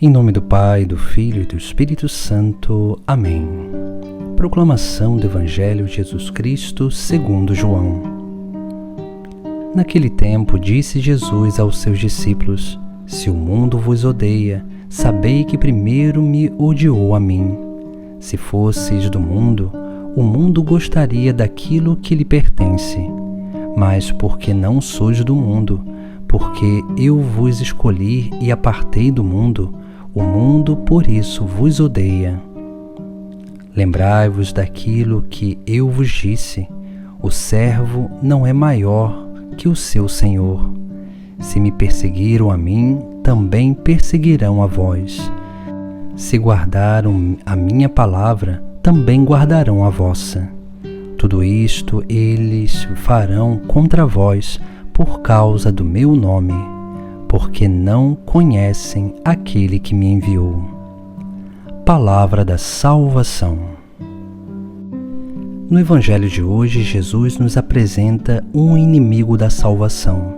Em nome do Pai, do Filho e do Espírito Santo. Amém. Proclamação do Evangelho de Jesus Cristo segundo João. Naquele tempo disse Jesus aos seus discípulos: Se o mundo vos odeia, sabei que primeiro me odiou a mim. Se fosseis do mundo, o mundo gostaria daquilo que lhe pertence. Mas porque não sois do mundo, porque eu vos escolhi e apartei do mundo, o mundo por isso vos odeia. Lembrai-vos daquilo que eu vos disse: o servo não é maior que o seu senhor. Se me perseguiram a mim, também perseguirão a vós. Se guardaram a minha palavra, também guardarão a vossa. Tudo isto eles farão contra vós por causa do meu nome, porque não conhecem aquele que me enviou. Palavra da salvação. No Evangelho de hoje, Jesus nos apresenta um inimigo da salvação,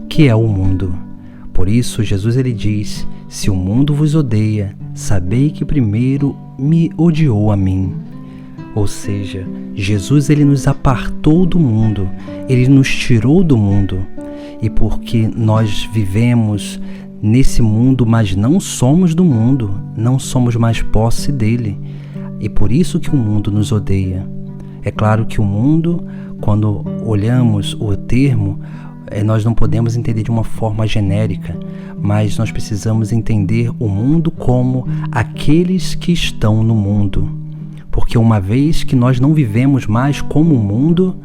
que é o mundo. Por isso, Jesus ele diz: se o mundo vos odeia, sabei que primeiro me odiou a mim. Ou seja, Jesus ele nos apartou do mundo, ele nos tirou do mundo. E porque nós vivemos nesse mundo, mas não somos do mundo, não somos mais posse dele. E por isso que o mundo nos odeia. É claro que o mundo, quando olhamos o termo, nós não podemos entender de uma forma genérica, mas nós precisamos entender o mundo como aqueles que estão no mundo. Porque uma vez que nós não vivemos mais como o mundo,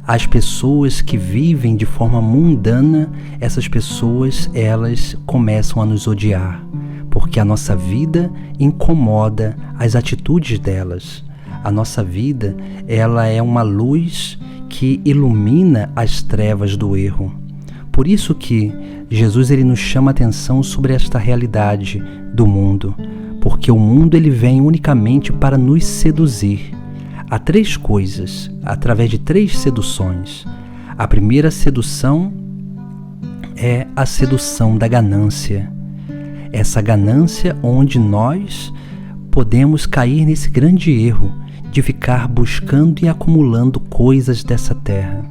as pessoas que vivem de forma mundana, essas pessoas, elas começam a nos odiar, porque a nossa vida incomoda as atitudes delas. A nossa vida, ela é uma luz que ilumina as trevas do erro. Por isso que Jesus ele nos chama a atenção sobre esta realidade do mundo, porque o mundo ele vem unicamente para nos seduzir. Há três coisas, através de três seduções. A primeira sedução é a sedução da ganância. Essa ganância onde nós podemos cair nesse grande erro de ficar buscando e acumulando coisas dessa terra.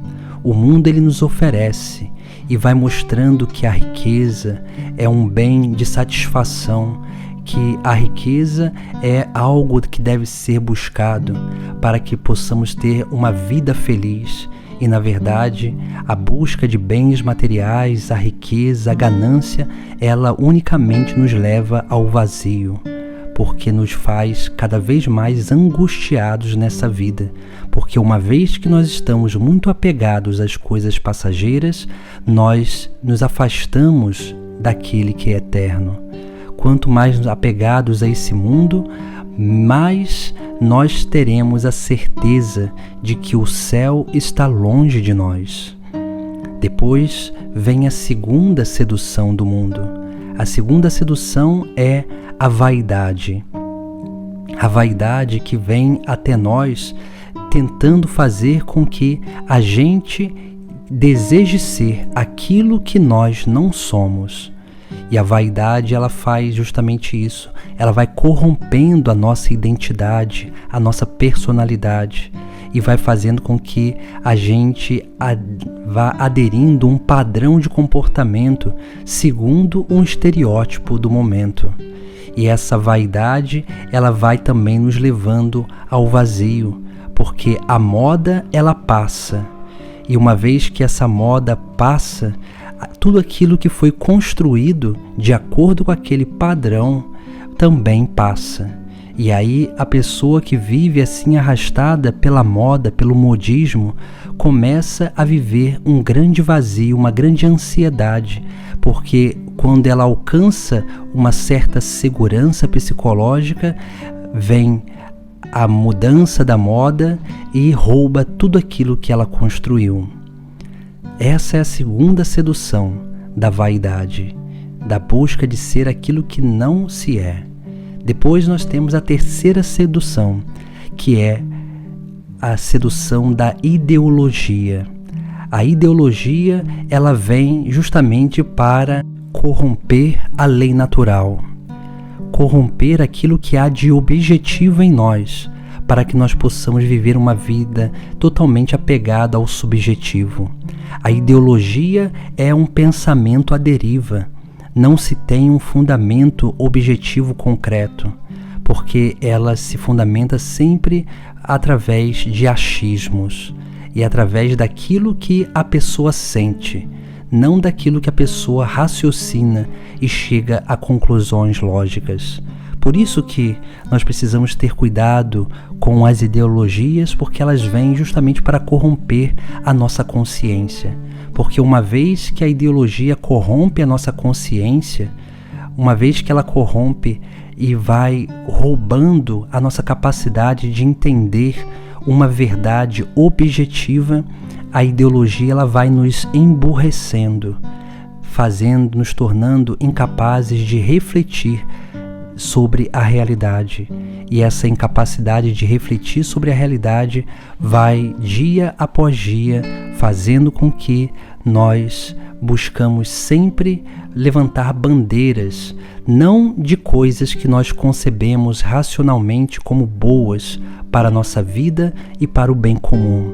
O mundo ele nos oferece e vai mostrando que a riqueza é um bem de satisfação, que a riqueza é algo que deve ser buscado para que possamos ter uma vida feliz. E, na verdade, a busca de bens materiais, a riqueza, a ganância, ela unicamente nos leva ao vazio, porque nos faz cada vez mais angustiados nessa vida. Porque uma vez que nós estamos muito apegados às coisas passageiras, nós nos afastamos daquele que é eterno. Quanto mais apegados a esse mundo, mais nós teremos a certeza de que o céu está longe de nós. Depois vem a segunda sedução do mundo. A segunda sedução é a vaidade. A vaidade que vem até nós tentando fazer com que a gente deseje ser aquilo que nós não somos. E a vaidade, ela faz justamente isso. Ela vai corrompendo a nossa identidade, a nossa personalidade, e vai fazendo com que a gente vá aderindo a um padrão de comportamento segundo um estereótipo do momento. E essa vaidade, ela vai também nos levando ao vazio, porque a moda, ela passa. E uma vez que essa moda passa, tudo aquilo que foi construído de acordo com aquele padrão também passa. E aí a pessoa que vive assim arrastada pela moda, pelo modismo, começa a viver um grande vazio, uma grande ansiedade, porque quando ela alcança uma certa segurança psicológica, vem a mudança da moda e rouba tudo aquilo que ela construiu. Essa é a segunda sedução da vaidade, da busca de ser aquilo que não se é. Depois nós temos a terceira sedução, que é a sedução da ideologia. A ideologia, ela vem justamente para corromper a lei natural. corromper aquilo que há de objetivo em nós, para que nós possamos viver uma vida totalmente apegada ao subjetivo. A ideologia é um pensamento à deriva, não se tem um fundamento objetivo concreto, porque ela se fundamenta sempre através de achismos e através daquilo que a pessoa sente, não daquilo que a pessoa raciocina e chega a conclusões lógicas. Por isso que nós precisamos ter cuidado com as ideologias, porque elas vêm justamente para corromper a nossa consciência. Porque uma vez que a ideologia corrompe a nossa consciência, uma vez que ela corrompe e vai roubando a nossa capacidade de entender uma verdade objetiva, a ideologia ela vai nos emburrecendo, nos tornando incapazes de refletir sobre a realidade. E essa incapacidade de refletir sobre a realidade vai, dia após dia, fazendo com que nós buscamos sempre levantar bandeiras, não de coisas que nós concebemos racionalmente como boas para a nossa vida e para o bem comum,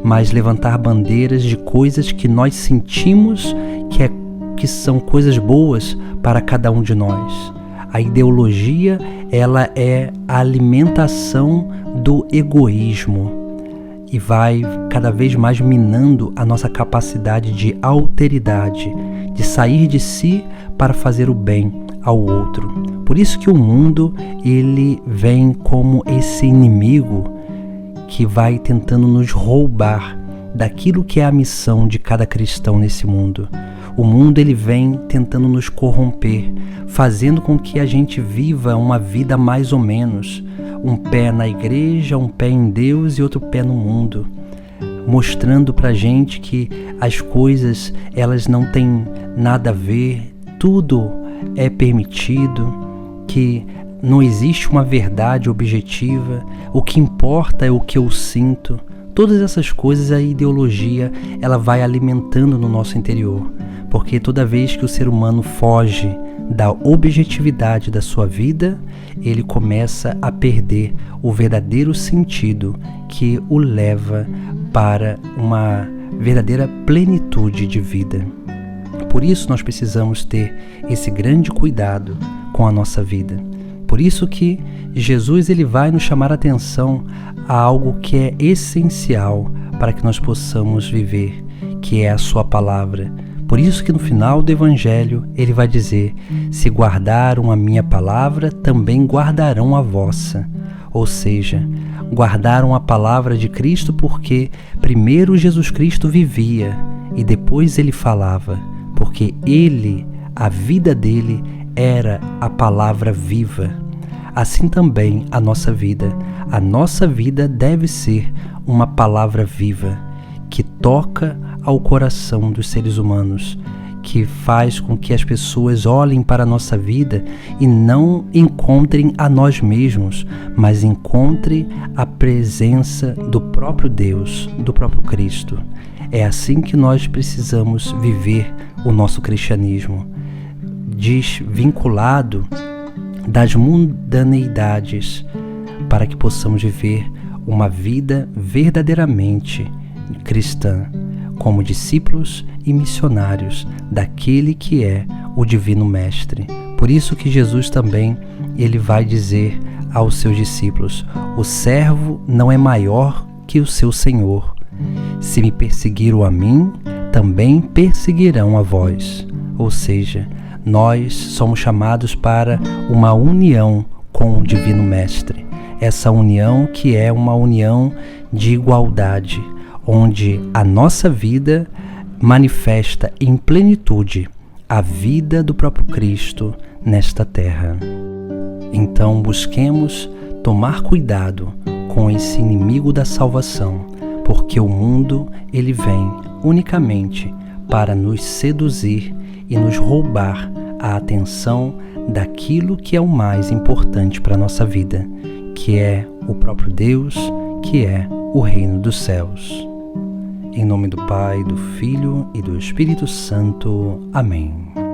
mas levantar bandeiras de coisas que nós sentimos que são coisas boas para cada um de nós. A ideologia, ela é a alimentação do egoísmo e vai cada vez mais minando a nossa capacidade de alteridade, de sair de si para fazer o bem ao outro. Por isso que o mundo, ele vem como esse inimigo que vai tentando nos roubar daquilo que é a missão de cada cristão nesse mundo. O mundo, ele vem tentando nos corromper, fazendo com que a gente viva uma vida mais ou menos, um pé na igreja, um pé em Deus e outro pé no mundo, mostrando pra gente que as coisas, elas não têm nada a ver, tudo é permitido, que não existe uma verdade objetiva, o que importa é o que eu sinto. Todas essas coisas a ideologia ela vai alimentando no nosso interior, porque toda vez que o ser humano foge da objetividade da sua vida, ele começa a perder o verdadeiro sentido que o leva para uma verdadeira plenitude de vida. Por isso nós precisamos ter esse grande cuidado com a nossa vida. Por isso que Jesus ele vai nos chamar a atenção a algo que é essencial para que nós possamos viver, que é a sua palavra. Por isso que no final do Evangelho ele vai dizer: se guardaram a minha palavra, também guardarão a vossa. Ou seja, guardaram a palavra de Cristo porque primeiro Jesus Cristo vivia e depois ele falava, porque ele, a vida dele era a palavra viva. Assim também a nossa vida. A nossa vida deve ser uma palavra viva, que toca ao coração dos seres humanos, que faz com que as pessoas olhem para a nossa vida e não encontrem a nós mesmos, mas encontrem a presença do próprio Deus, do próprio Cristo. É assim que nós precisamos viver o nosso cristianismo, desvinculado das mundaneidades, para que possamos viver uma vida verdadeiramente cristã, como discípulos e missionários daquele que é o Divino Mestre. Por isso que Jesus também ele vai dizer aos seus discípulos: o servo não é maior que o seu Senhor. Se me perseguiram a mim, também perseguirão a vós. Ou seja, nós somos chamados para uma união com o Divino Mestre. Essa união que é uma união de igualdade, onde a nossa vida manifesta em plenitude a vida do próprio Cristo nesta terra. Então busquemos tomar cuidado com esse inimigo da salvação, porque o mundo ele vem unicamente para nos seduzir e nos roubar a atenção daquilo que é o mais importante para a nossa vida, que é o próprio Deus, que é o reino dos céus. Em nome do Pai, do Filho e do Espírito Santo. Amém.